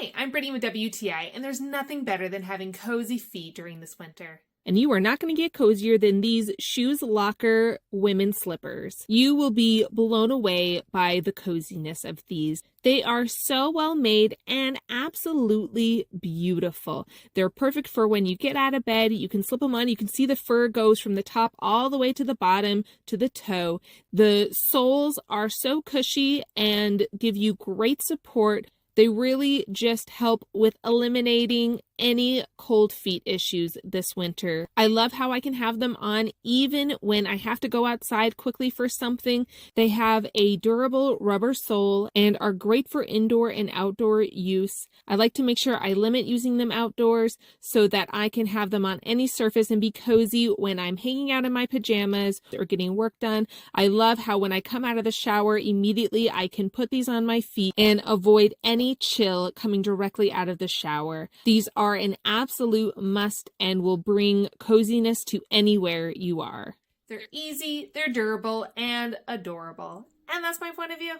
Hi, I'm Brittany with WTI, and there's nothing better than having cozy feet during this winter. And you are not going to get cozier than these shoeslocker women's slippers. You will be blown away by the coziness of these. They are so well made and absolutely beautiful. They're perfect for when you get out of bed. You can slip them on. You can see the fur goes from the top all the way to the bottom to the toe. The soles are so cushy and give you great support. They really just help with eliminating any cold feet issues this winter. I love how I can have them on even when I have to go outside quickly for something. They have a durable rubber sole and are great for indoor and outdoor use. I like to make sure I limit using them outdoors so that I can have them on any surface and be cozy when I'm hanging out in my pajamas or getting work done. I love how when I come out of the shower, immediately I can put these on my feet and avoid any chill coming directly out of the shower. These are an absolute must and will bring coziness to anywhere you are. They're easy, they're durable, and adorable. And that's my point of view.